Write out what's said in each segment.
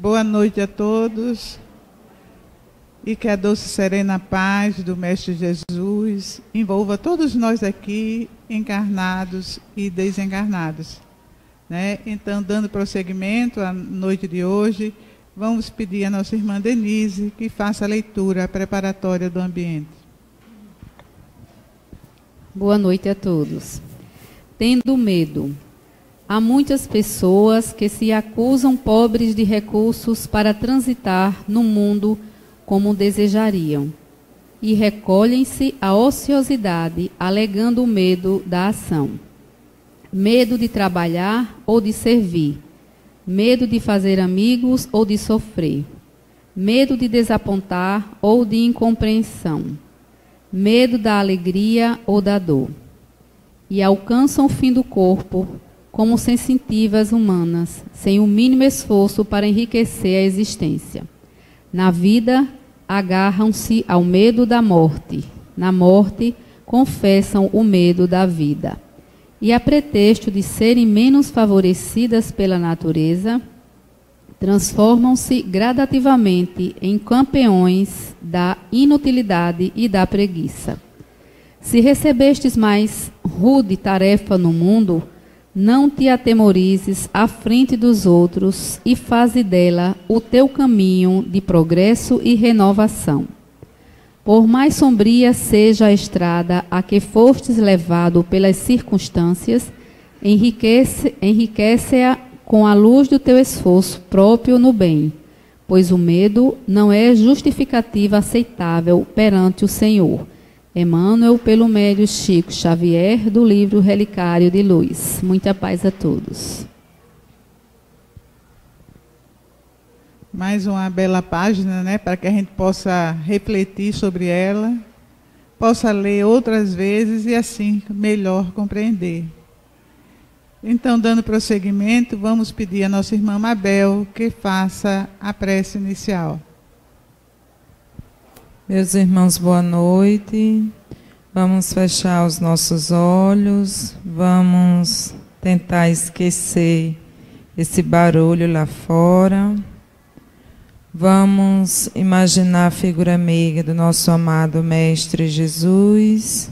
Boa noite a todos e que a doce e serena paz do Mestre Jesus envolva todos nós aqui, encarnados e desencarnados, né? Então, dando prosseguimento à noite de hoje, vamos pedir à nossa irmã Denise que faça a leitura preparatória do ambiente. Boa noite a todos. Tendo medo. Há muitas pessoas que se acusam pobres de recursos para transitar no mundo como desejariam e recolhem-se à ociosidade, alegando o medo da ação. Medo de trabalhar ou de servir. Medo de fazer amigos ou de sofrer. Medo de desapontar ou de incompreensão. Medo da alegria ou da dor. E alcançam o fim do corpo como sensitivas humanas, sem o mínimo esforço para enriquecer a existência. Na vida, agarram-se ao medo da morte. Na morte, confessam o medo da vida. E a pretexto de serem menos favorecidas pela natureza, transformam-se gradativamente em campeões da inutilidade e da preguiça. Se recebestes mais rude tarefa no mundo, não te atemorizes à frente dos outros e faze dela o teu caminho de progresso e renovação. Por mais sombria seja a estrada a que fostes levado pelas circunstâncias, enriquece-a com a luz do teu esforço próprio no bem, pois o medo não é justificativa aceitável perante o Senhor. Emmanuel, pelo médio Chico Xavier, do livro Relicário de Luz. Muita paz a todos. Mais uma bela página, né, para que a gente possa refletir sobre ela, possa ler outras vezes e assim melhor compreender. Então, dando prosseguimento, vamos pedir à nossa irmã Mabel que faça a prece inicial. Meus irmãos, boa noite. Vamos fechar os nossos olhos, vamos tentar esquecer esse barulho lá fora. Vamos imaginar a figura amiga do nosso amado Mestre Jesus.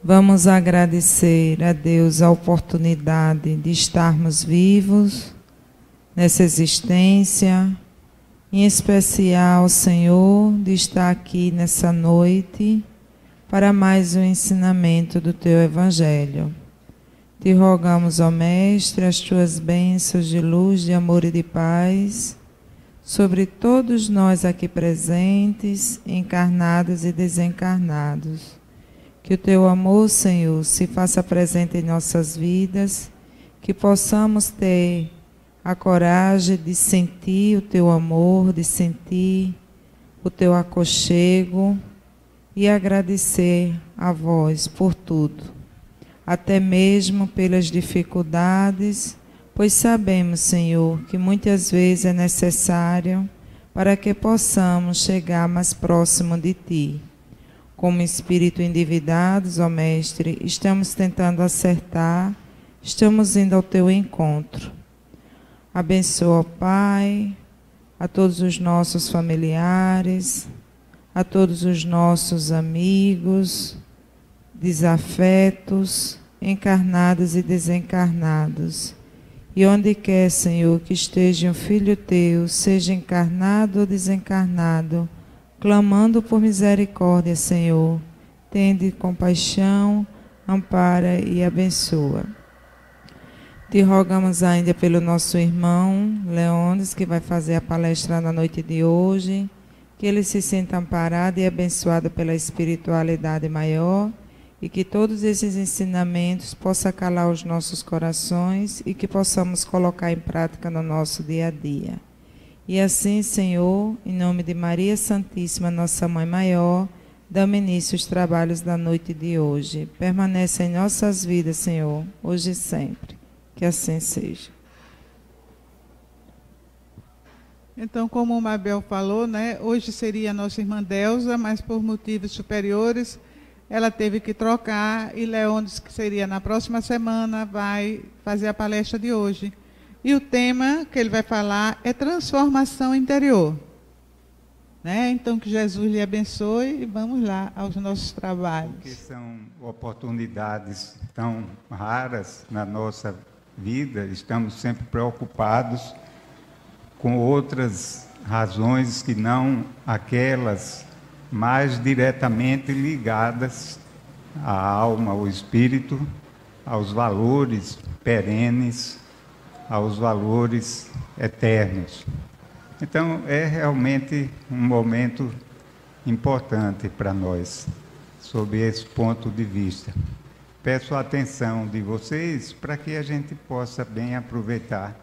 Vamos agradecer a Deus a oportunidade de estarmos vivos nessa existência, em especial, Senhor, de estar aqui nessa noite para mais um ensinamento do Teu Evangelho. Te rogamos, ó Mestre, as Tuas bênçãos de luz, de amor e de paz sobre todos nós aqui presentes, encarnados e desencarnados. Que o Teu amor, Senhor, se faça presente em nossas vidas, que possamos ter a coragem de sentir o Teu amor, de sentir o Teu aconchego e agradecer a Vós por tudo, até mesmo pelas dificuldades, pois sabemos, Senhor, que muitas vezes é necessário para que possamos chegar mais próximo de Ti. Como espírito endividados, ó Mestre, estamos tentando acertar, estamos indo ao Teu encontro. Abençoa, Pai, a todos os nossos familiares, a todos os nossos amigos, desafetos, encarnados e desencarnados. E onde quer, Senhor, que esteja um filho Teu, seja encarnado ou desencarnado, clamando por misericórdia, Senhor, tende compaixão, ampara e abençoa. Te rogamos ainda pelo nosso irmão Leônidas, que vai fazer a palestra na noite de hoje, que ele se sinta amparado e abençoado pela espiritualidade maior, e que todos esses ensinamentos possam calar os nossos corações e que possamos colocar em prática no nosso dia a dia. E assim, Senhor, em nome de Maria Santíssima, nossa Mãe Maior, damos início aos trabalhos da noite de hoje. Permaneça em nossas vidas, Senhor, hoje e sempre. Que assim seja. Então, como o Mabel falou, né, hoje seria a nossa irmã Delza, mas por motivos superiores, ela teve que trocar, e Leônidas, que seria na próxima semana, vai fazer a palestra de hoje. E o tema que ele vai falar é transformação interior. Né? Então, que Jesus lhe abençoe e vamos lá aos nossos trabalhos. Porque são oportunidades tão raras na nossa vida, estamos sempre preocupados com outras razões que não aquelas mais diretamente ligadas à alma, ao espírito, aos valores perenes, aos valores eternos. Então, é realmente um momento importante para nós, sob esse ponto de vista. Peço a atenção de vocês para que a gente possa bem aproveitar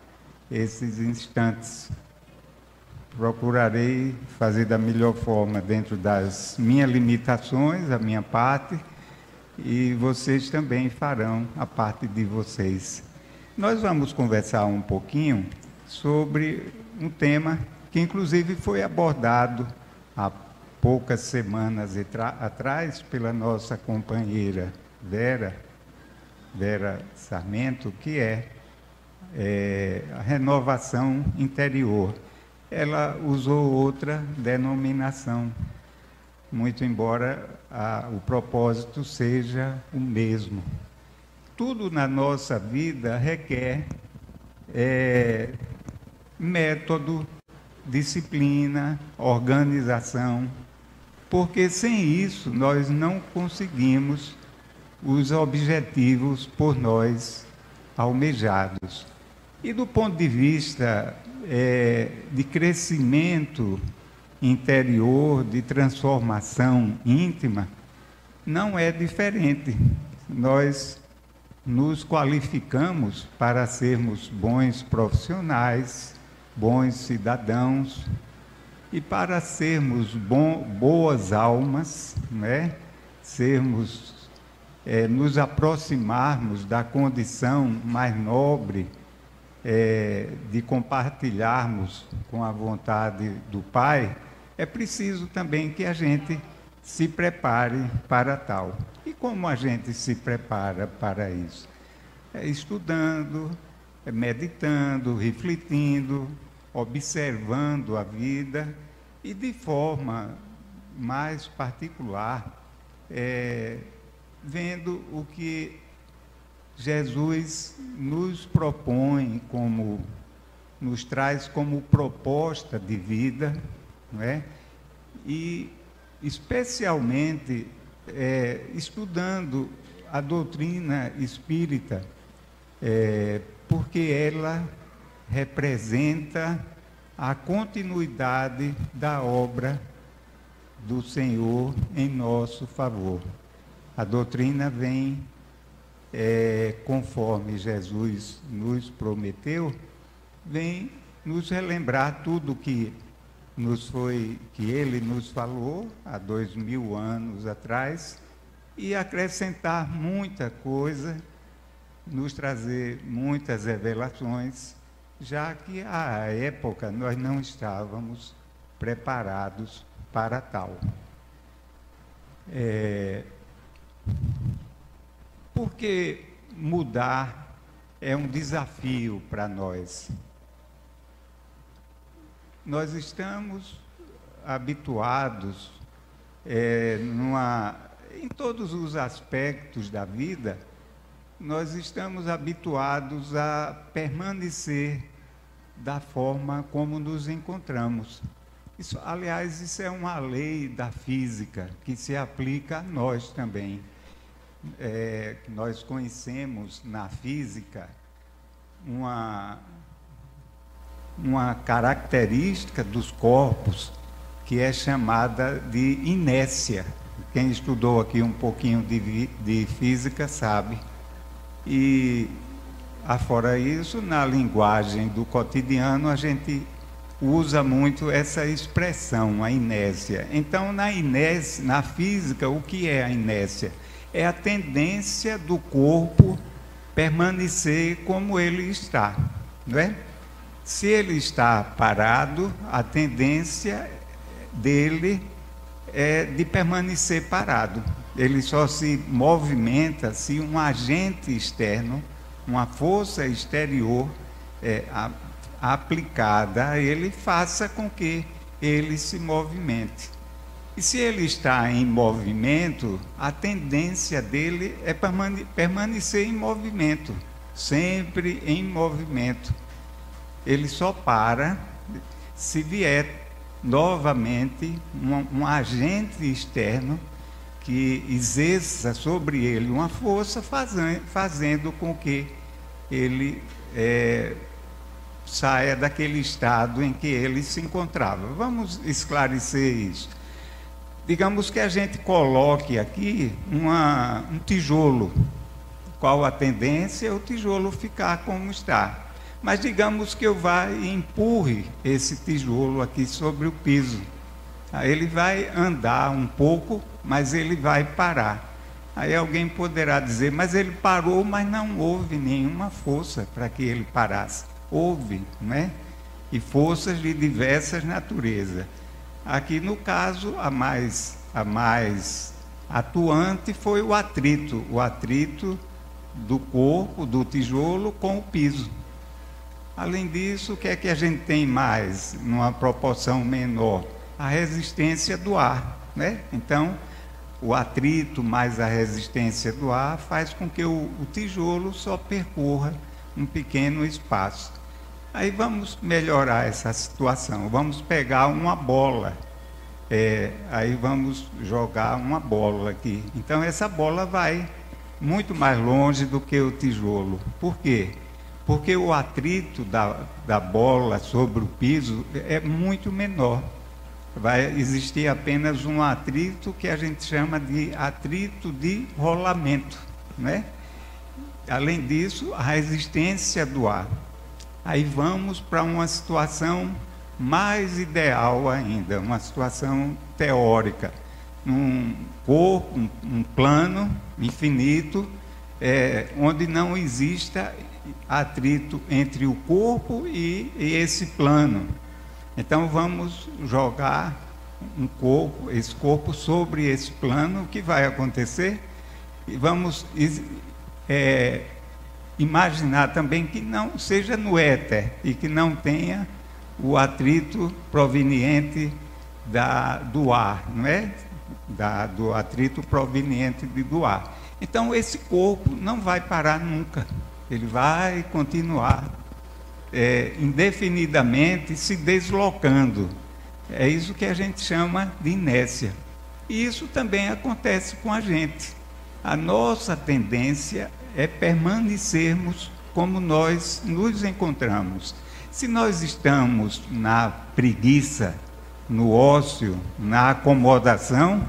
esses instantes. Procurarei fazer da melhor forma dentro das minhas limitações, a minha parte, e vocês também farão a parte de vocês. Nós vamos conversar um pouquinho sobre um tema que inclusive foi abordado há poucas semanas atrás pela nossa companheira Vera Sarmento, que é a renovação interior. Ela usou outra denominação, muito embora o propósito seja o mesmo. Tudo na nossa vida requer método, disciplina, organização, porque sem isso nós não conseguimos os objetivos por nós almejados. E do ponto de vista de crescimento interior, de transformação íntima, não é diferente. Nós nos qualificamos para sermos bons profissionais, bons cidadãos, e para sermos boas almas, né? Nos aproximarmos da condição mais nobre, de compartilharmos com a vontade do Pai, é preciso também que a gente se prepare para tal. E como a gente se prepara para isso? Estudando, meditando, refletindo, observando a vida e de forma mais particular, vendo o que Jesus nos propõe, nos traz como proposta de vida, não é? E especialmente estudando a doutrina espírita, porque ela representa a continuidade da obra do Senhor em nosso favor. A doutrina vem, conforme Jesus nos prometeu, vem nos relembrar tudo que Ele nos falou há 2000 anos atrás e acrescentar muita coisa, nos trazer muitas revelações, já que à época nós não estávamos preparados para tal. Porque mudar é um desafio para nós. Nós estamos habituados, em todos os aspectos da vida, nós estamos habituados a permanecer da forma como nos encontramos. Aliás, isso é uma lei da física que se aplica a nós também. Nós conhecemos na física uma característica dos corpos que é chamada de inércia. Quem estudou aqui um pouquinho de física sabe. E, afora isso, na linguagem do cotidiano, a gente usa muito essa expressão, a inércia. Então, na física, o que é a inércia? É a tendência do corpo permanecer como ele está, não é? Se ele está parado, a tendência dele é de permanecer parado. Ele só se movimenta se um agente externo, uma força exterior, aplicada a ele faça com que ele se movimente. E se ele está em movimento, a tendência dele é permanecer em movimento, sempre em movimento. Ele só para se vier novamente um agente externo que exerça sobre ele uma força, fazendo com que ele saia daquele estado em que ele se encontrava. Vamos esclarecer isso. Digamos que a gente coloque aqui um tijolo. Qual a tendência? O tijolo ficar como está. Mas digamos que eu vá e empurre esse tijolo aqui sobre o piso. Aí ele vai andar um pouco, mas ele vai parar. Aí alguém poderá dizer, mas ele parou, mas não houve nenhuma força para que ele parasse. Houve, não é? E forças de diversas naturezas. Aqui no caso, a mais atuante foi o atrito do corpo, do tijolo com o piso. Além disso, o que é que a gente tem mais, numa proporção menor? A resistência do ar, né? Então, o atrito mais a resistência do ar faz com que o tijolo só percorra um pequeno espaço. Aí vamos melhorar essa situação. Vamos pegar uma bola. Aí vamos jogar uma bola aqui. Então essa bola vai muito mais longe do que o tijolo. Por quê? Porque o atrito da bola sobre o piso é muito menor. Vai existir apenas um atrito que a gente chama de atrito de rolamento, né? Além disso, a resistência do ar. Aí vamos para uma situação mais ideal ainda, uma situação teórica. Um corpo, um plano infinito, onde não exista atrito entre o corpo e esse plano. Então vamos jogar esse corpo sobre esse plano. O que vai acontecer? E vamos imaginar também que não seja no éter e que não tenha o atrito proveniente do ar, não é? Do atrito proveniente do ar. Então esse corpo não vai parar nunca, ele vai continuar indefinidamente se deslocando. É isso que a gente chama de inércia. E isso também acontece com a gente. A nossa tendência é permanecermos como nós nos encontramos. Se nós estamos na preguiça, no ócio, na acomodação,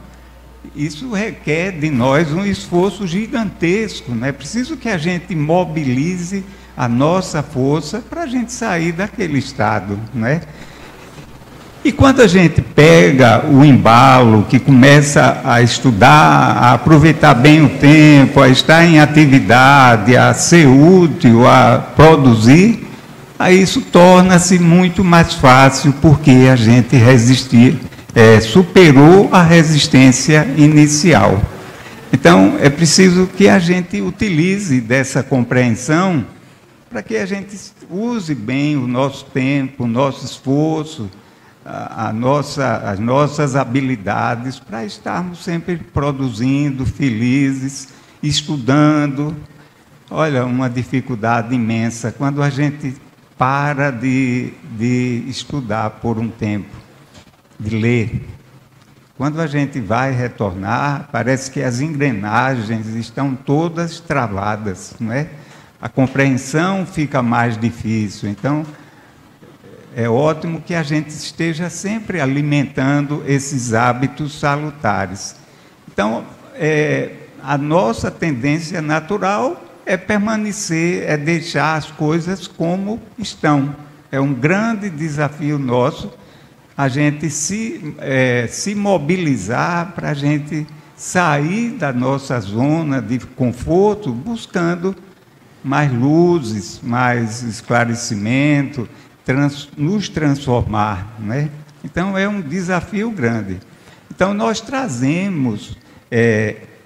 isso requer de nós um esforço gigantesco, né? É preciso que a gente mobilize a nossa força para a gente sair daquele estado, né? E quando a gente pega o embalo, que começa a estudar, a aproveitar bem o tempo, a estar em atividade, a ser útil, a produzir, aí isso torna-se muito mais fácil, porque a gente superou a resistência inicial. Então, é preciso que a gente utilize dessa compreensão para que a gente use bem o nosso tempo, o nosso esforço, as nossas habilidades, para estarmos sempre produzindo, felizes, estudando. Olha, uma dificuldade imensa, quando a gente para de estudar por um tempo, de ler. Quando a gente vai retornar, parece que as engrenagens estão todas travadas, não é? A compreensão fica mais difícil. Então, é ótimo que a gente esteja sempre alimentando esses hábitos salutares. Então, a nossa tendência natural é permanecer, é deixar as coisas como estão. É um grande desafio nosso a gente se mobilizar para a gente sair da nossa zona de conforto, buscando mais luzes, mais esclarecimento, nos transformar, né? Então é um desafio grande. Então nós trazemos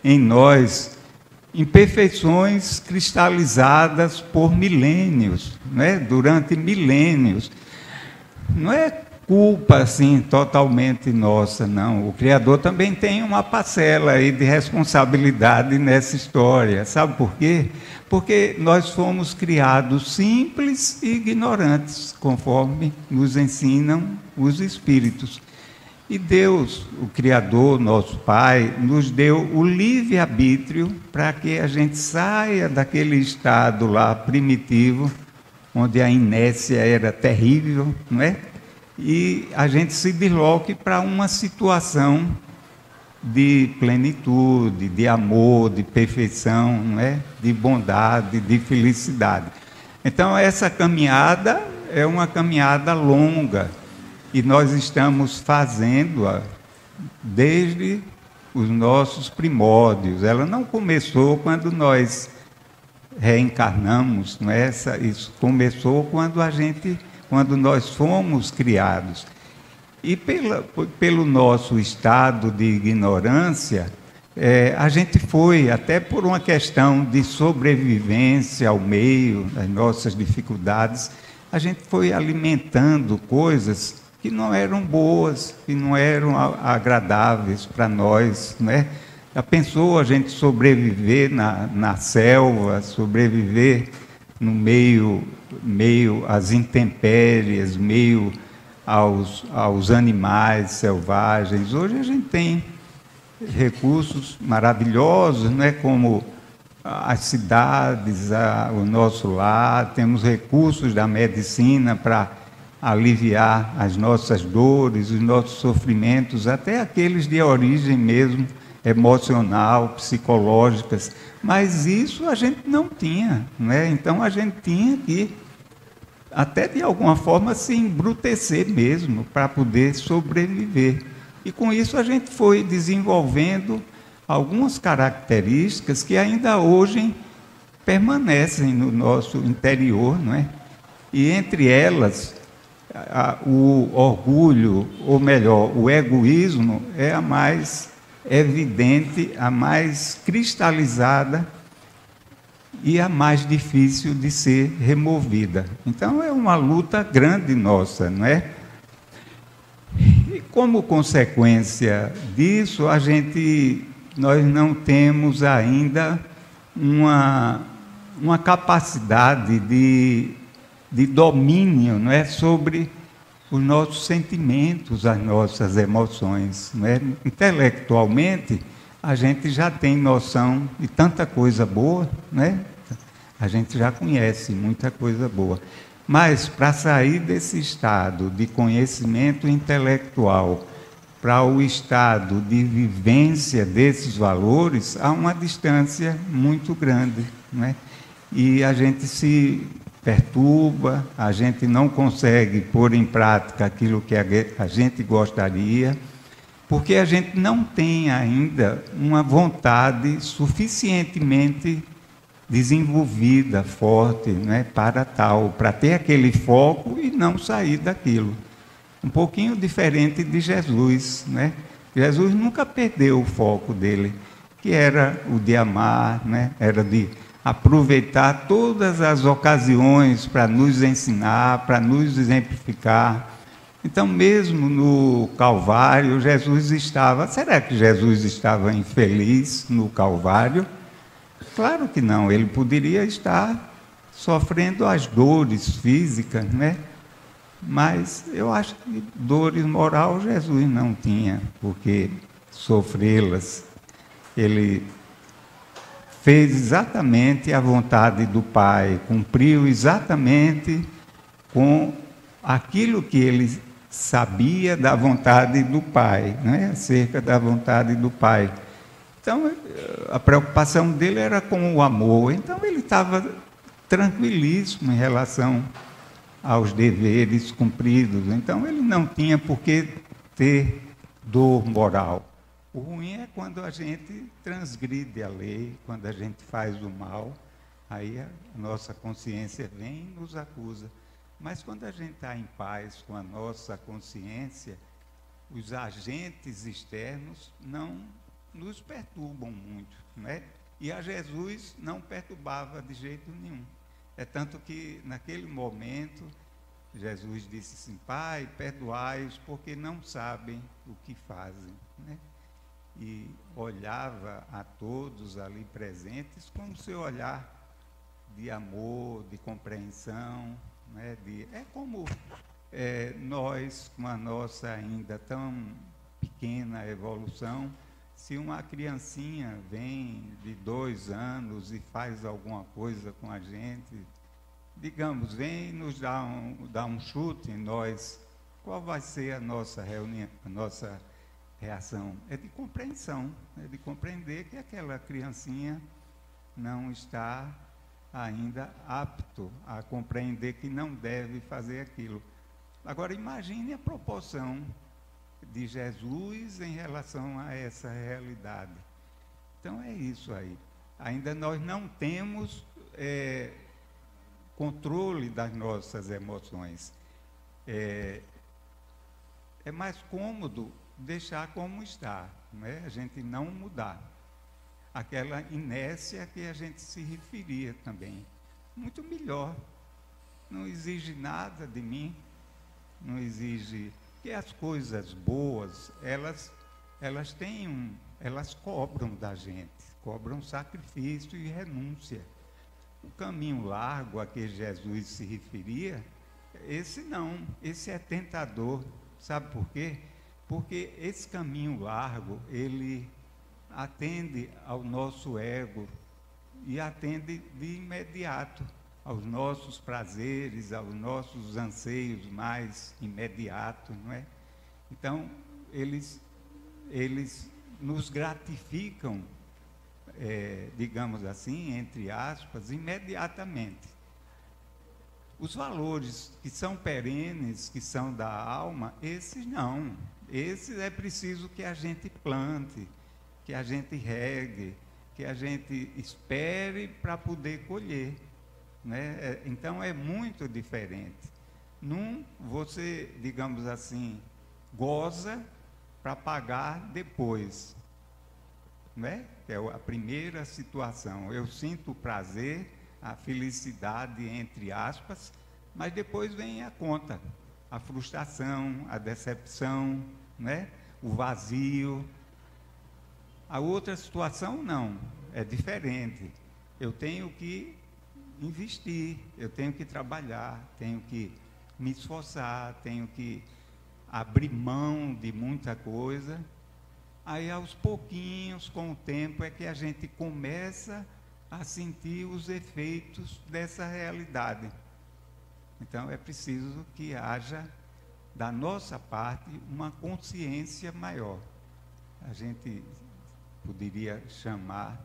em nós imperfeições cristalizadas por milênios, né? Durante milênios. Não é culpa assim totalmente nossa, não. O Criador também tem uma parcela aí de responsabilidade nessa história. Sabe por quê? Porque nós fomos criados simples e ignorantes, conforme nos ensinam os Espíritos. E Deus, o Criador, nosso Pai, nos deu o livre-arbítrio para que a gente saia daquele estado lá primitivo, onde a inércia era terrível, não é? E a gente se desloque para uma situação de plenitude, de amor, de perfeição, não é? De bondade, de felicidade. Então, essa caminhada é uma caminhada longa, e nós estamos fazendo-a desde os nossos primórdios. Ela não começou quando nós reencarnamos, não é? Isso começou quando nós fomos criados. E pelo nosso estado de ignorância, a gente foi, até por uma questão de sobrevivência ao meio, das nossas dificuldades, a gente foi alimentando coisas que não eram boas, que não eram agradáveis para nós, né? Já pensou a gente sobreviver na selva, sobreviver no meio às intempéries, meio aos animais selvagens? Hoje a gente tem recursos maravilhosos, né? Como as cidades, o nosso lar, temos recursos da medicina para aliviar as nossas dores, os nossos sofrimentos, até aqueles de origem mesmo emocional, psicológicas, mas isso a gente não tinha, né? Então a gente tinha que até de alguma forma se embrutecer mesmo para poder sobreviver. E com isso a gente foi desenvolvendo algumas características que ainda hoje permanecem no nosso interior, não é? E entre elas o orgulho, ou melhor, o egoísmo é a mais evidente, a mais cristalizada e a mais difícil de ser removida. Então é uma luta grande nossa, não é? E como consequência disso, nós não temos ainda uma capacidade de domínio, não é, sobre os nossos sentimentos, as nossas emoções, não é? Intelectualmente, a gente já tem noção de tanta coisa boa, né? A gente já conhece muita coisa boa. Mas para sair desse estado de conhecimento intelectual para o estado de vivência desses valores, há uma distância muito grande, não é? E a gente se perturba, a gente não consegue pôr em prática aquilo que a gente gostaria, porque a gente não tem ainda uma vontade suficientemente desenvolvida, forte, né, para ter aquele foco e não sair daquilo. Um pouquinho diferente de Jesus, né? Jesus nunca perdeu o foco dele, que era o de amar, né? Era de aproveitar todas as ocasiões para nos ensinar, para nos exemplificar. Então, mesmo no Calvário, será que Jesus estava infeliz no Calvário? Claro que não, ele poderia estar sofrendo as dores físicas, né? Mas eu acho que dores morais Jesus não tinha, porque sofrê-las. Ele fez exatamente a vontade do Pai, cumpriu exatamente com aquilo que ele sabia da vontade do Pai, né? Acerca da vontade do Pai. Então, a preocupação dele era com o amor. Então, ele estava tranquilíssimo em relação aos deveres cumpridos. Então, ele não tinha por que ter dor moral. O ruim é quando a gente transgride a lei, quando a gente faz o mal, aí a nossa consciência vem e nos acusa. Mas quando a gente está em paz com a nossa consciência, os agentes externos não nos perturbam muito, né? E a Jesus não perturbava de jeito nenhum. É tanto que, naquele momento, Jesus disse assim: Pai, perdoai-os, porque não sabem o que fazem, né? E olhava a todos ali presentes com o seu olhar de amor, de compreensão, né? É como nós, com a nossa ainda tão pequena evolução, se uma criancinha vem de 2 anos e faz alguma coisa com a gente, digamos, vem nos dar um chute em nós, qual vai ser a nossa reação? É de compreensão, é de compreender que aquela criancinha não está ainda apto a compreender que não deve fazer aquilo. Agora, imagine a proporção de Jesus em relação a essa realidade. Então, é isso aí. Ainda nós não temos controle das nossas emoções. É mais cômodo deixar como está, né? A gente não mudar. Aquela inércia que a gente se referia também. Muito melhor. Não exige nada de mim, não exige... que as coisas boas, elas cobram da gente, cobram sacrifício e renúncia. O caminho largo a que Jesus se referia, esse não, esse é tentador. Sabe por quê? Porque esse caminho largo, ele atende ao nosso ego e atende de imediato aos nossos prazeres, aos nossos anseios mais imediatos, não é? Então, eles nos gratificam, digamos assim, entre aspas, imediatamente. Os valores que são perenes, que são da alma, esses não. Esses é preciso que a gente plante, que a gente regue, que a gente espere para poder colher, né? Então é muito diferente. Num, você, digamos assim, goza para pagar depois, né? É a primeira situação. Eu sinto o prazer, a felicidade, entre aspas, mas depois vem a conta, a frustração, a decepção, né? O vazio. A outra situação não, é diferente. Eu tenho que investir, eu tenho que trabalhar, tenho que me esforçar, tenho que abrir mão de muita coisa. Aí, aos pouquinhos, com o tempo, é que a gente começa a sentir os efeitos dessa realidade. Então, é preciso que haja, da nossa parte, uma consciência maior. A gente poderia chamar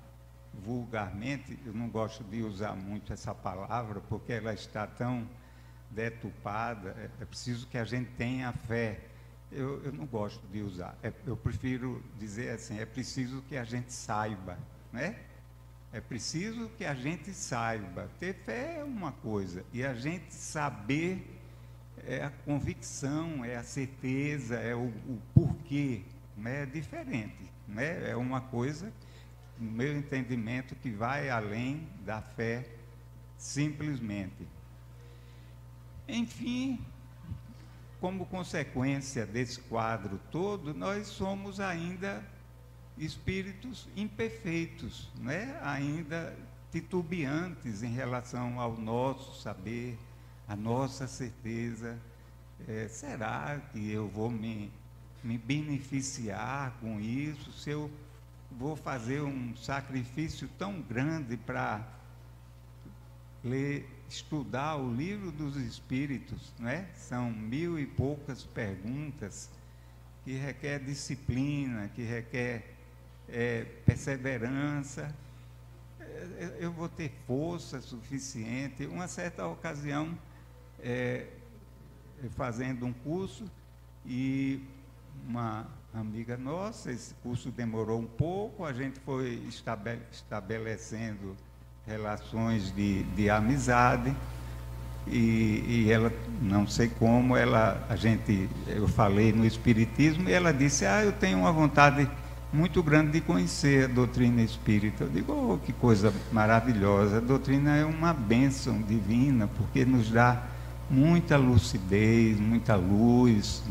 vulgarmente, eu não gosto de usar muito essa palavra, porque ela está tão deturpada, é preciso que a gente tenha fé. Eu não gosto de usar, eu prefiro dizer assim, é preciso que a gente saiba, né? É preciso que a gente saiba. Ter fé é uma coisa, e a gente saber é a convicção, é a certeza, é o porquê, né? É diferente, né? É uma coisa, no meu entendimento, que vai além da fé simplesmente. Enfim, como consequência desse quadro todo, nós somos ainda espíritos imperfeitos, né? Ainda titubeantes em relação ao nosso saber, à nossa certeza. Será que eu vou me beneficiar com isso? Se eu vou fazer um sacrifício tão grande para estudar o livro dos Espíritos, né? São 1000 e poucas perguntas, que requer disciplina, que requer perseverança. Eu vou ter força suficiente? Uma certa ocasião, fazendo um curso, e uma amiga nossa, esse curso demorou um pouco, a gente foi estabelecendo relações de amizade, e ela, não sei como, eu falei no Espiritismo, e ela disse, eu tenho uma vontade muito grande de conhecer a doutrina espírita. Eu digo, oh, que coisa maravilhosa. A doutrina é uma bênção divina, porque nos dá muita lucidez, muita luz,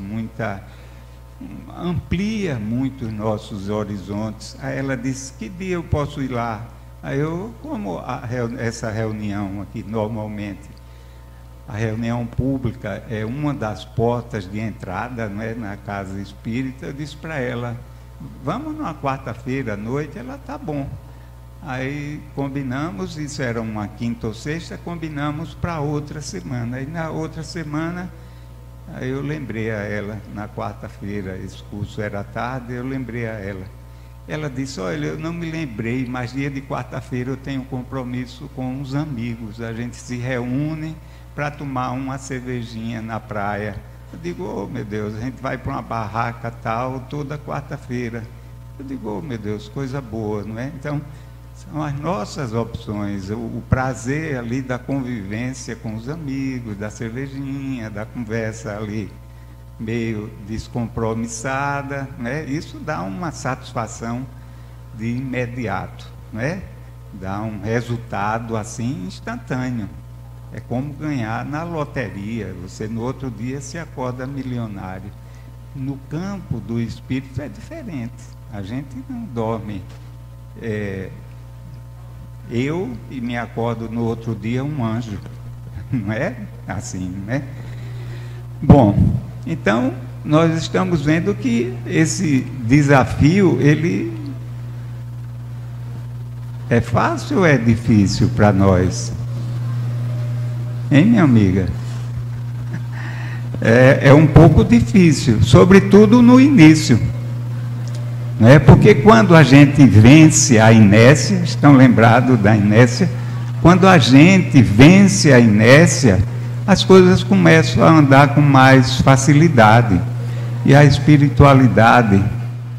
amplia muito os nossos horizontes. Aí ela disse, que dia eu posso ir lá? Aí eu, como essa reunião aqui, normalmente, a reunião pública é uma das portas de entrada, não é, na casa espírita, eu disse para ela, vamos numa quarta-feira à noite? Ela, tá bom. Aí combinamos, isso era uma quinta ou sexta, combinamos para outra semana. Aí na outra semana, aí eu lembrei a ela, na quarta-feira, esse curso era tarde, eu lembrei a ela. Ela disse, olha, eu não me lembrei, mas dia de quarta-feira eu tenho um compromisso com os amigos, a gente se reúne para tomar uma cervejinha na praia. Eu digo, oh meu Deus, a gente vai para uma barraca tal, toda quarta-feira. Eu digo, oh meu Deus, coisa boa, não é? Então, são as nossas opções, o prazer ali da convivência com os amigos, da cervejinha, da conversa ali meio descompromissada, né? Isso dá uma satisfação de imediato, né? Dá um resultado assim instantâneo. É como ganhar na loteria, você no outro dia se acorda milionário. No campo do espírito é diferente, a gente não dorme. Eu e me acordo no outro dia um anjo, não é assim, né? Bom, então nós estamos vendo que esse desafio, ele é fácil ou é difícil para nós? Hein, minha amiga? É um pouco difícil, sobretudo no início. Né? Porque quando a gente vence a inércia, estão lembrados da inércia? Quando a gente vence a inércia, as coisas começam a andar com mais facilidade. E a espiritualidade,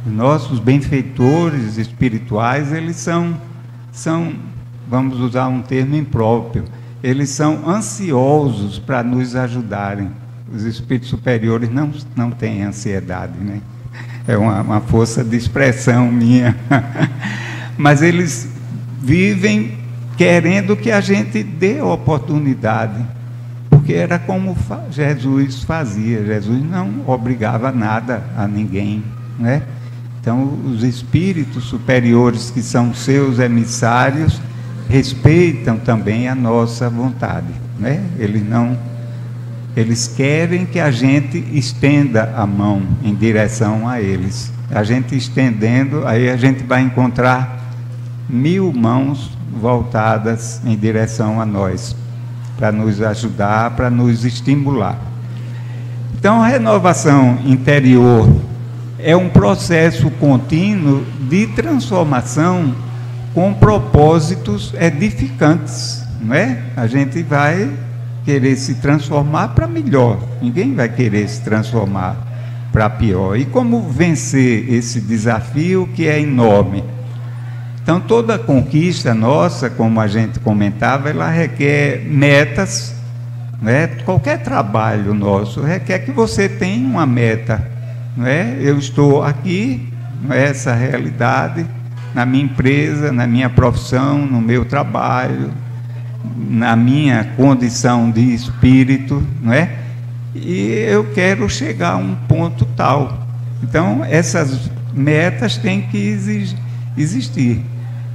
os nossos benfeitores espirituais, eles são, vamos usar um termo impróprio, eles são ansiosos para nos ajudarem. Os espíritos superiores não têm ansiedade, né? É uma força de expressão minha. Mas eles vivem querendo que a gente dê oportunidade, porque era como Jesus fazia. Jesus não obrigava nada a ninguém, né? Então, os espíritos superiores, que são seus emissários, respeitam também a nossa vontade, né? Eles querem que a gente estenda a mão em direção a eles. A gente estendendo, aí a gente vai encontrar 1000 mãos voltadas em direção a nós, para nos ajudar, para nos estimular. Então, a renovação interior é um processo contínuo de transformação com propósitos edificantes, não é? A gente vai querer se transformar para melhor, ninguém vai querer se transformar para pior. E como vencer esse desafio que é enorme? Então, toda conquista nossa, como a gente comentava, ela requer metas, né? Qualquer trabalho nosso requer que você tenha uma meta, não é? Eu estou aqui, não é, essa realidade, na minha empresa, na minha profissão, no meu trabalho, na minha condição de espírito, não é? E eu quero chegar a um ponto tal. Então, essas metas têm que existir.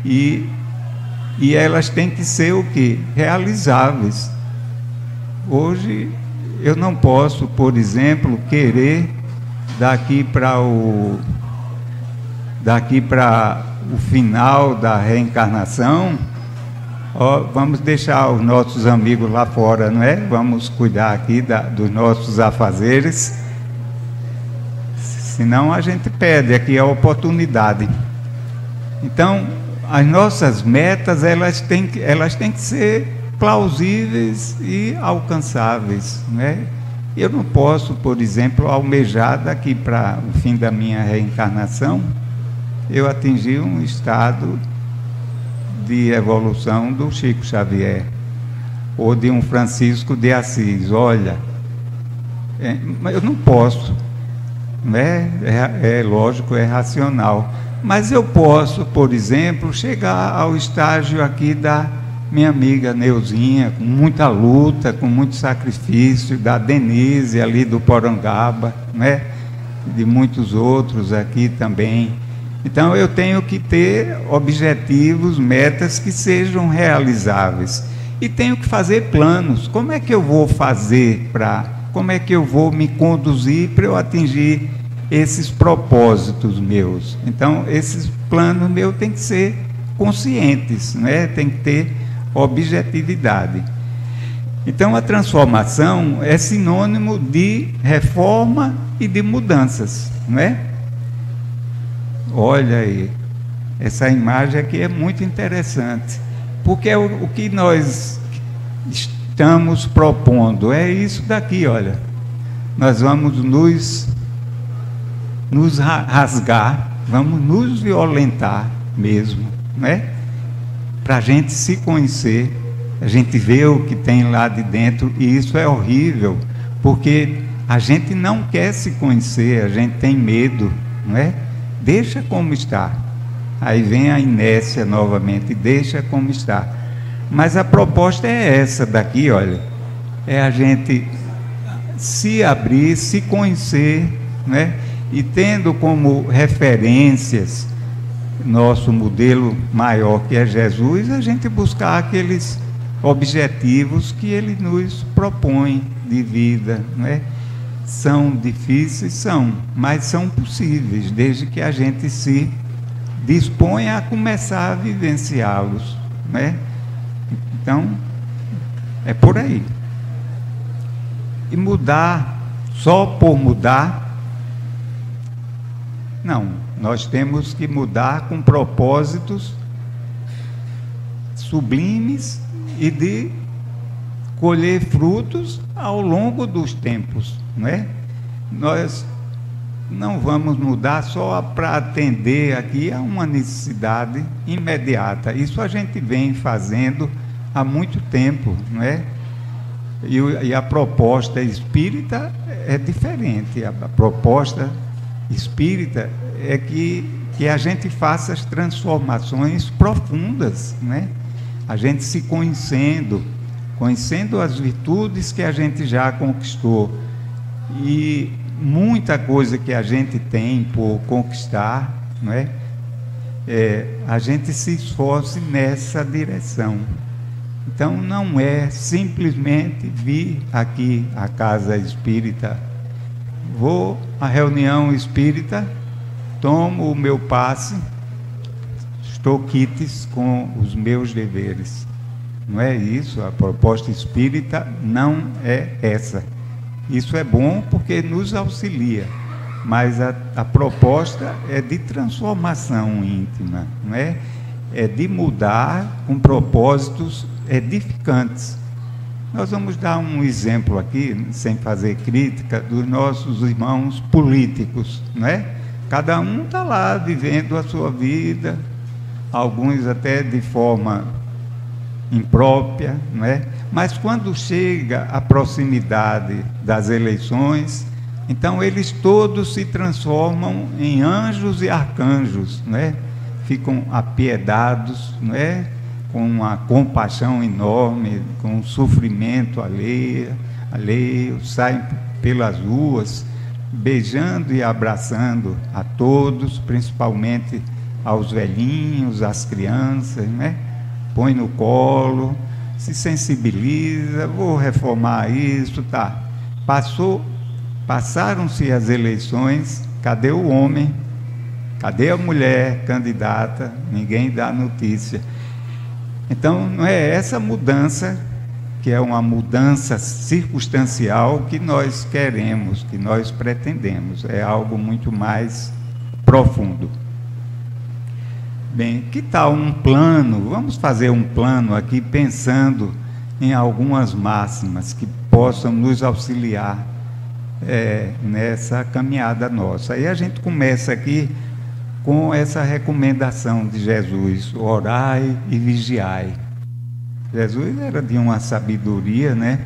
E elas têm que ser o quê? Realizáveis. Hoje, eu não posso, por exemplo, querer daqui para o final da reencarnação, vamos deixar os nossos amigos lá fora, não é? Vamos cuidar aqui dos nossos afazeres, senão a gente perde aqui a oportunidade. Então, as nossas metas, elas têm que ser plausíveis e alcançáveis, né? Eu não posso, por exemplo, almejar daqui para o fim da minha reencarnação, eu atingir um estado de evolução do Chico Xavier, ou de um Francisco de Assis. Olha, eu não posso, né? É lógico, é racional, Mas eu posso, por exemplo, chegar ao estágio aqui da minha amiga Neuzinha, com muita luta, com muito sacrifício, da Denise ali do Porangaba, né? De muitos outros aqui também. Então eu tenho que ter objetivos, metas que sejam realizáveis. E tenho que fazer planos. Como é que eu vou fazer como é que eu vou me conduzir para eu atingir esses propósitos meus? Então, esses planos meus têm que ser conscientes, né? Tem que ter objetividade. Então, a transformação é sinônimo de reforma e de mudanças, não é? Olha aí, essa imagem aqui é muito interessante, porque é o que nós estamos propondo, é isso daqui, olha. Nós vamos nos rasgar, vamos nos violentar mesmo, né? Para a gente se conhecer, a gente vê o que tem lá de dentro, e isso é horrível, porque a gente não quer se conhecer, a gente tem medo, não é? Deixa como está. Aí vem a inércia novamente, deixa como está. Mas a proposta é essa daqui, olha, é a gente se abrir, se conhecer, né? E tendo como referências nosso modelo maior, que é Jesus, a gente buscar aqueles objetivos que ele nos propõe de vida, né? São difíceis, são, mas são possíveis, desde que a gente se disponha a começar a vivenciá-los, né? Então, é por aí. E mudar só por mudar, não, nós temos que mudar com propósitos sublimes e de colher frutos ao longo dos tempos, não é? Nós não vamos mudar só para atender aqui a uma necessidade imediata. Isso a gente vem fazendo há muito tempo, não é? E a proposta espírita é diferente. A proposta espírita é que a gente faça as transformações profundas, né? A gente se conhecendo as virtudes que a gente já conquistou, e muita coisa que a gente tem por conquistar, não é? A gente se esforce nessa direção. Então não é simplesmente vir aqui à casa espírita, vou à reunião espírita, tomo o meu passe, estou quites com os meus deveres. Não é isso, a proposta espírita não é essa. Isso é bom porque nos auxilia, mas a proposta é de transformação íntima, não é? É de mudar com propósitos edificantes. Nós vamos dar um exemplo aqui, sem fazer crítica, dos nossos irmãos políticos, não é? Cada um está lá vivendo a sua vida, alguns até de forma imprópria, não é? Mas quando chega a proximidade das eleições, então eles todos se transformam em anjos e arcanjos, não é? Ficam apiedados, não é? Com uma compaixão enorme, com um sofrimento alheio, saem pelas ruas beijando e abraçando a todos, principalmente aos velhinhos, às crianças, né? Põe no colo, se sensibiliza, vou reformar isso, tá. Passaram-se as eleições, cadê o homem? Cadê a mulher candidata? Ninguém dá notícia. Então, não é essa mudança, que é uma mudança circunstancial, que nós queremos, que nós pretendemos. É algo muito mais profundo. Bem, que tal um plano? Vamos fazer um plano aqui pensando em algumas máximas que possam nos auxiliar nessa caminhada nossa. Aí a gente começa aqui com essa recomendação de Jesus: orai e vigiai. Jesus era de uma sabedoria, né?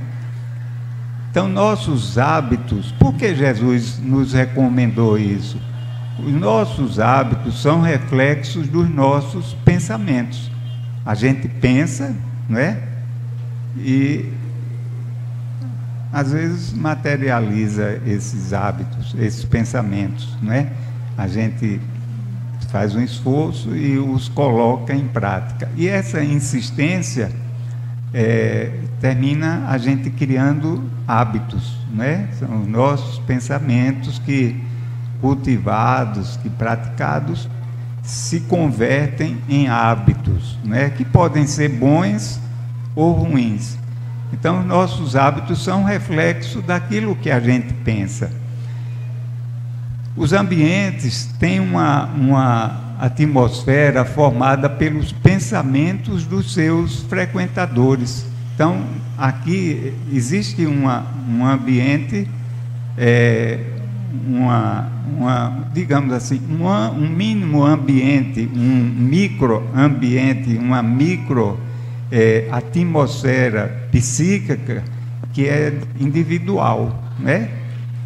Então, nossos hábitos, por que Jesus nos recomendou isso? Os nossos hábitos são reflexos dos nossos pensamentos. A gente pensa, não é? E às vezes materializa esses hábitos, esses pensamentos, não é? A gente faz um esforço e os coloca em prática. E essa insistência termina a gente criando hábitos, não é? São os nossos pensamentos que, cultivados, que praticados, se convertem em hábitos, né, que podem ser bons ou ruins. Então, nossos hábitos são reflexo daquilo que a gente pensa. Os ambientes têm uma atmosfera formada pelos pensamentos dos seus frequentadores. Então, aqui existe um ambiente, digamos assim, um mínimo ambiente, um microambiente, uma micro atmosfera psíquica que é individual, né?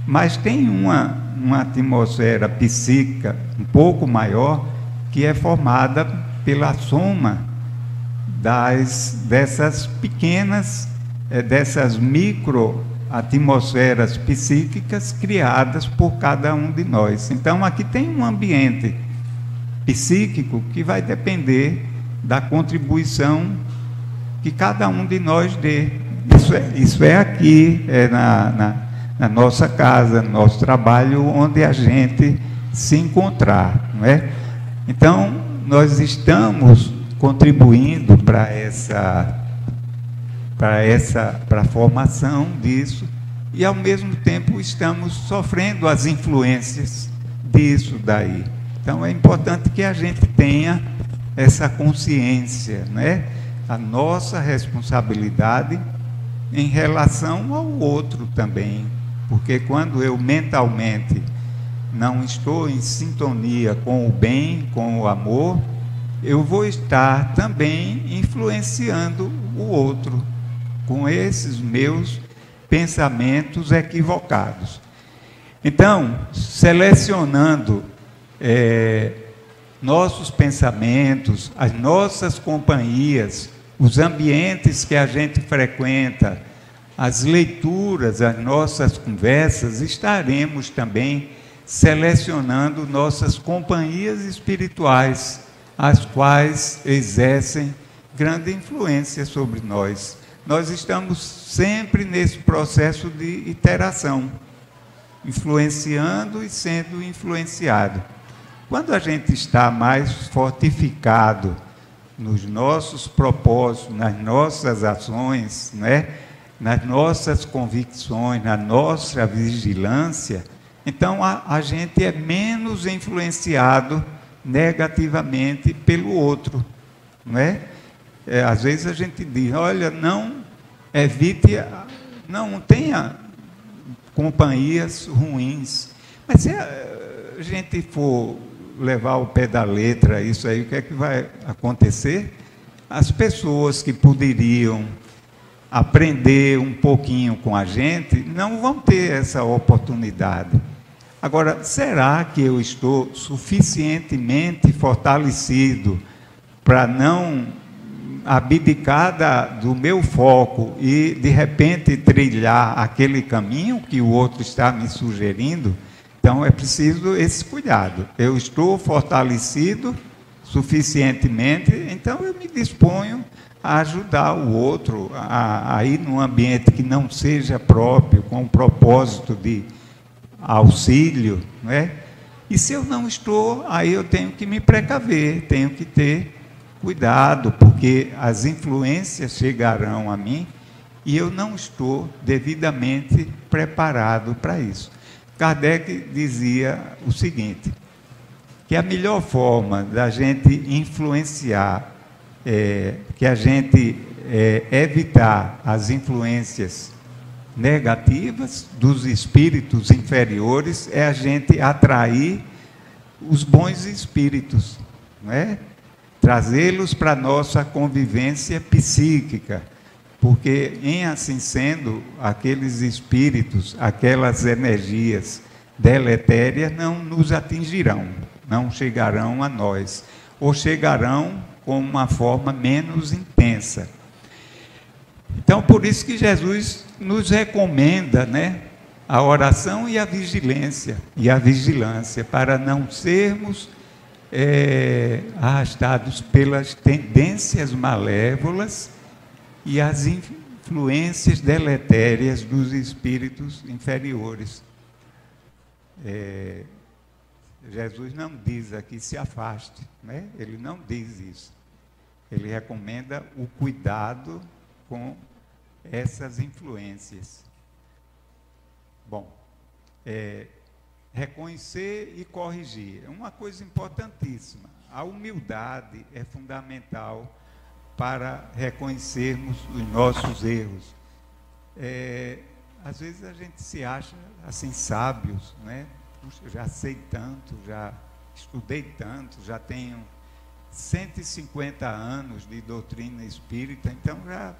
Mas tem uma atmosfera psíquica um pouco maior que é formada pela soma dessas pequenas, dessas micro atmosferas psíquicas criadas por cada um de nós. Então, aqui tem um ambiente psíquico que vai depender da contribuição que cada um de nós dê. Isso é aqui, na nossa casa, no nosso trabalho, onde a gente se encontrar, não é? Então, nós estamos contribuindo para a formação disso, e ao mesmo tempo estamos sofrendo as influências disso daí. Então é importante que a gente tenha essa consciência, né? A nossa responsabilidade em relação ao outro também, porque quando eu mentalmente não estou em sintonia com o bem, com o amor, eu vou estar também influenciando o outro com esses meus pensamentos equivocados. Então, selecionando nossos pensamentos, as nossas companhias, os ambientes que a gente frequenta, as leituras, as nossas conversas, estaremos também selecionando nossas companhias espirituais, as quais exercem grande influência sobre nós. Nós estamos sempre nesse processo de interação, influenciando e sendo influenciado. Quando a gente está mais fortificado nos nossos propósitos, nas nossas ações, né, nas nossas convicções, na nossa vigilância, então a gente é menos influenciado negativamente pelo outro, não é? Às vezes a gente diz, olha, não evite, não tenha companhias ruins. Mas se a gente for levar ao pé da letra isso aí, o que é que vai acontecer? As pessoas que poderiam aprender um pouquinho com a gente não vão ter essa oportunidade. Agora, será que eu estou suficientemente fortalecido para não abdicar do meu foco e, de repente, trilhar aquele caminho que o outro está me sugerindo? Então, é preciso esse cuidado. Eu estou fortalecido suficientemente, então eu me disponho a ajudar o outro a ir num ambiente que não seja próprio, com o propósito de auxílio, não é? E se eu não estou, aí eu tenho que me precaver, tenho que ter cuidado, porque as influências chegarão a mim e eu não estou devidamente preparado para isso. Kardec dizia o seguinte, que a melhor forma da gente influenciar, que a gente evitar as influências negativas dos espíritos inferiores, é a gente atrair os bons espíritos, não é? Trazê-los para a nossa convivência psíquica, porque, em assim sendo, aqueles espíritos, aquelas energias deletérias não nos atingirão, não chegarão a nós, ou chegarão com uma forma menos intensa. Então, por isso que Jesus nos recomenda, né, a oração e a vigilância, para não sermos arrastados pelas tendências malévolas e as influências deletérias dos espíritos inferiores. Jesus não diz aqui se afaste, né? Ele não diz isso. Ele recomenda o cuidado com essas influências. Bom, reconhecer e corrigir é uma coisa importantíssima. A humildade é fundamental para reconhecermos os nossos erros. Às vezes a gente se acha assim sábios, né? Puxa, eu já sei tanto, já estudei tanto, já tenho 150 anos de doutrina espírita, então já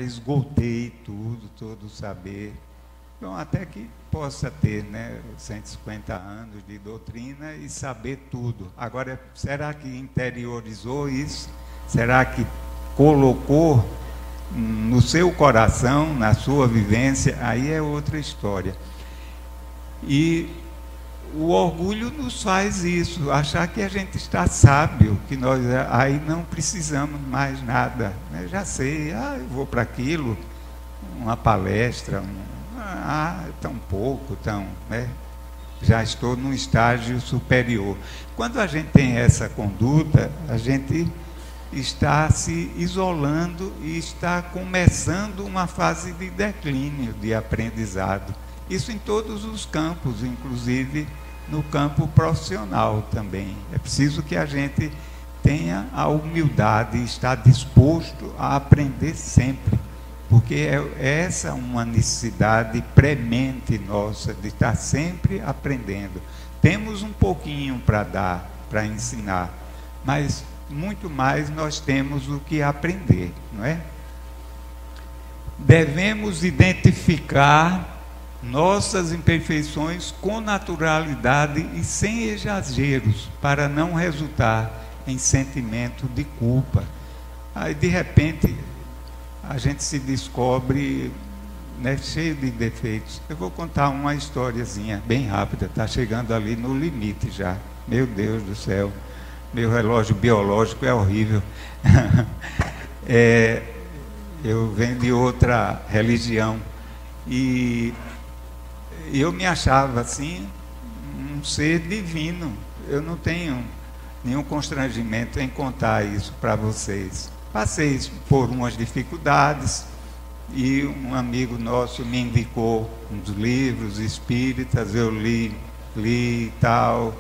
esgotei tudo, todo o saber. Então, até que possa ter, né, 150 anos de doutrina e saber tudo. Agora, será que interiorizou isso? Será que colocou no seu coração, na sua vivência? Aí é outra história. E o orgulho nos faz isso, achar que a gente está sábio, que nós aí não precisamos mais nada, né? Já sei, eu vou para aquilo, uma palestra, tão pouco, né? Já estou num estágio superior. Quando a gente tem essa conduta, a gente está se isolando e está começando uma fase de declínio, de aprendizado. Isso em todos os campos, inclusive no campo profissional também. É preciso que a gente tenha a humildade e estar disposto a aprender sempre, porque é essa uma necessidade premente nossa, de estar sempre aprendendo. Temos um pouquinho para dar, para ensinar, mas muito mais nós temos o que aprender, não é? Devemos identificar nossas imperfeições com naturalidade e sem exageros, para não resultar em sentimento de culpa. Aí, de repente, a gente se descobre, né, cheio de defeitos. Eu vou contar uma historiazinha bem rápida, está chegando ali no limite já. Meu Deus do céu, meu relógio biológico é horrível. Eu venho de outra religião e eu me achava assim um ser divino. Eu não tenho nenhum constrangimento em contar isso para vocês. Passei por umas dificuldades e um amigo nosso me indicou uns livros espíritas, eu li e tal,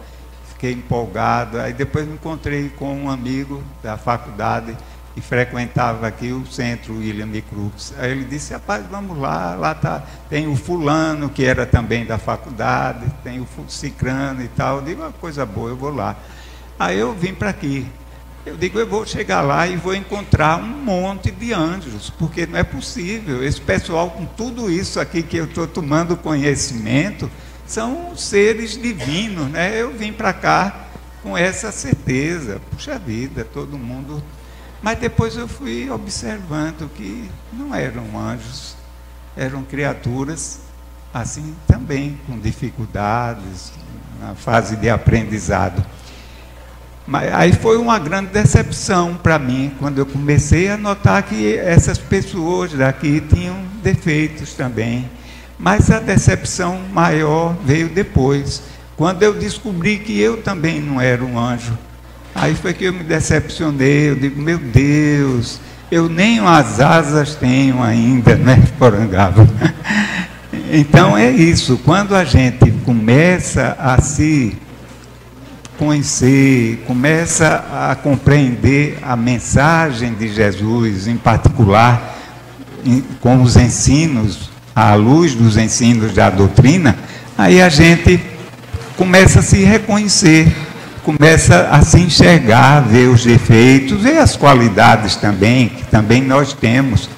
fiquei empolgado. Aí depois me encontrei com um amigo da faculdade e frequentava aqui o centro William Crookes. Aí ele disse: rapaz, vamos lá tem o fulano, que era também da faculdade, tem o cicrano e tal. Eu digo, uma coisa boa, eu vou lá. Aí eu vim para aqui. Eu digo, eu vou chegar lá e vou encontrar um monte de anjos, porque não é possível. Esse pessoal, com tudo isso aqui que eu estou tomando conhecimento, são seres divinos, né? Eu vim para cá com essa certeza. Puxa vida, todo mundo... Mas depois eu fui observando que não eram anjos, eram criaturas assim também, com dificuldades, na fase de aprendizado. Mas aí foi uma grande decepção para mim, quando eu comecei a notar que essas pessoas daqui tinham defeitos também. Mas a decepção maior veio depois, quando eu descobri que eu também não era um anjo. Aí foi que eu me decepcionei, eu digo, meu Deus, eu nem as asas tenho ainda, né, Porangaba? Então é isso, quando a gente começa a se conhecer, começa a compreender a mensagem de Jesus, em particular com os ensinos, à luz dos ensinos da doutrina, aí a gente começa a se reconhecer, começa a se enxergar, ver os defeitos, ver as qualidades também, que também nós temos.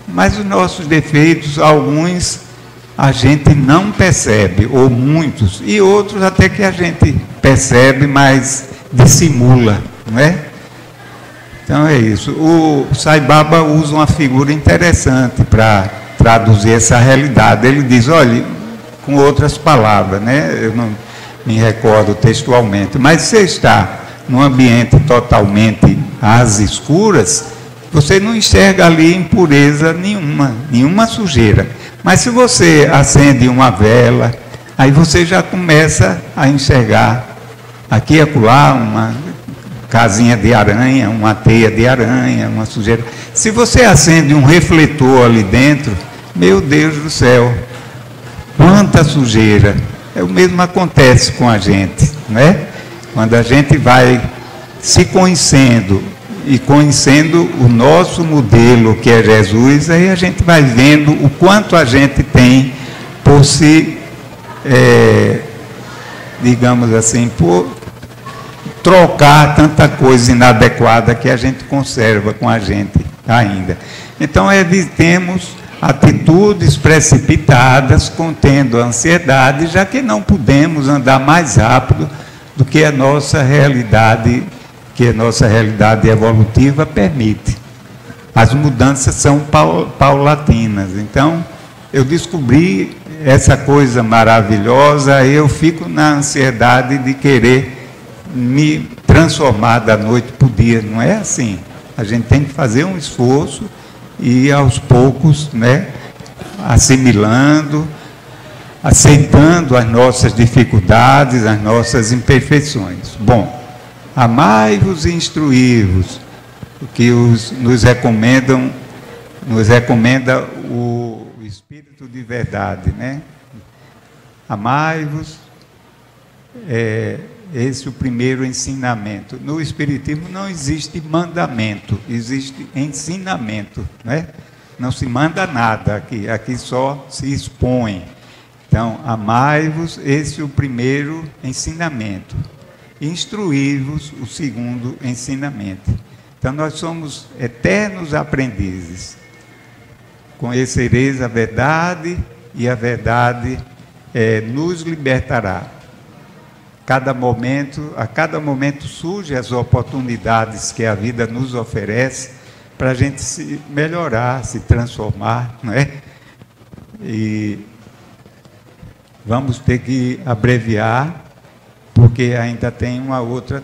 Mas os nossos defeitos, alguns a gente não percebe, ou muitos, e outros até que a gente percebe, mas dissimula, não é? Então é isso. O Sai Baba usa uma figura interessante para traduzir essa realidade. Ele diz, olha, com outras palavras, né? Eu não me recordo textualmente, mas você está num ambiente totalmente às escuras, você não enxerga ali impureza nenhuma sujeira. Mas se você acende uma vela, aí você já começa a enxergar aqui e acolá uma casinha de aranha, uma teia de aranha, uma sujeira. Se você acende um refletor ali dentro, meu Deus do céu, quanta sujeira. O mesmo acontece com a gente, né? Quando a gente vai se conhecendo e conhecendo o nosso modelo, que é Jesus, aí a gente vai vendo o quanto a gente tem por se, digamos assim, por trocar tanta coisa inadequada que a gente conserva com a gente ainda. Então, evitemos atitudes precipitadas, contendo a ansiedade, já que não podemos andar mais rápido do que a nossa realidade evolutiva permite. As mudanças são paulatinas. Então, eu descobri essa coisa maravilhosa, eu fico na ansiedade de querer me transformar da noite para o dia. Não é assim. A gente tem que fazer um esforço e aos poucos, né, assimilando, aceitando as nossas dificuldades, as nossas imperfeições. Bom, amai-vos e instruí-vos, o que nos recomenda o Espírito de verdade, né? Amai-vos, esse é o primeiro ensinamento. No Espiritismo não existe mandamento, existe ensinamento, né? Não se manda nada aqui só se expõe. Então, amai-vos, esse é o primeiro ensinamento. Instruí-vos, o segundo ensinamento. Então, nós somos eternos aprendizes. Conhecereis a verdade e a verdade nos libertará. A cada momento surgem as oportunidades que a vida nos oferece para a gente se melhorar, se transformar, não é? E vamos ter que abreviar, porque ainda tem uma outra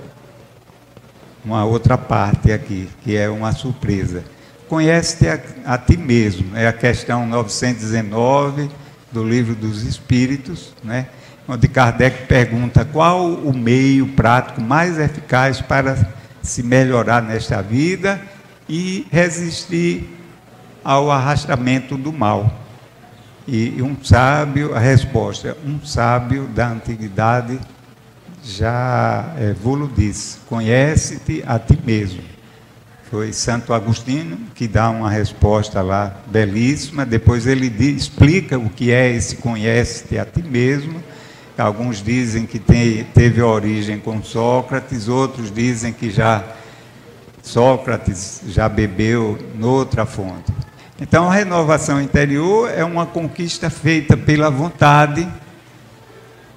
parte aqui, que é uma surpresa. Conhece-te a ti mesmo, é a questão 919 do Livro dos Espíritos, né? Onde Kardec pergunta qual o meio prático mais eficaz para se melhorar nesta vida e resistir ao arrastamento do mal. E um sábio, a resposta, um sábio da antiguidade já disse, conhece-te a ti mesmo. Foi Santo Agostinho que dá uma resposta lá belíssima, depois ele explica o que é esse conhece-te a ti mesmo. Alguns dizem que teve origem com Sócrates, outros dizem que Sócrates já bebeu noutra fonte. Então, a renovação interior é uma conquista feita pela vontade,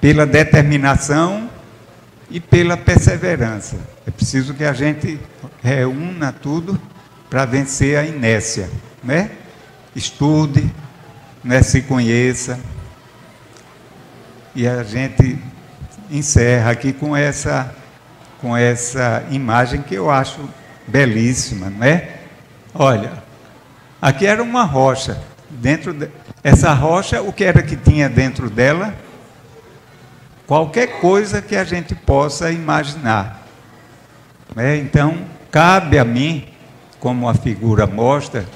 pela determinação e pela perseverança. É preciso que a gente reúna tudo para vencer a inércia, né? Estude, né? Se conheça. E a gente encerra aqui com essa imagem que eu acho belíssima, né? Olha, aqui era uma rocha. Essa rocha, o que era que tinha dentro dela? Qualquer coisa que a gente possa imaginar. Né? Então, cabe a mim, como a figura mostra,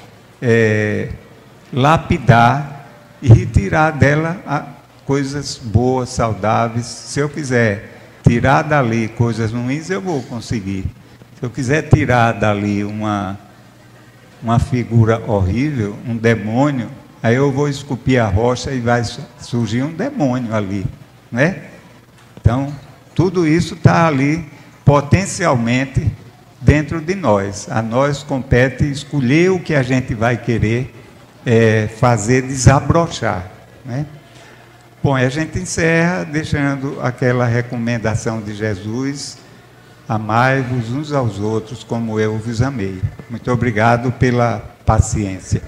lapidar e retirar dela coisas boas, saudáveis. Se eu quiser tirar dali coisas ruins, eu vou conseguir. Se eu quiser tirar dali uma figura horrível, um demônio, aí eu vou esculpir a rocha e vai surgir um demônio ali, né? Então, tudo isso está ali potencialmente dentro de nós. A nós compete escolher o que a gente vai querer fazer desabrochar, né? Bom, a gente encerra deixando aquela recomendação de Jesus: amai-vos uns aos outros como eu vos amei. Muito obrigado pela paciência.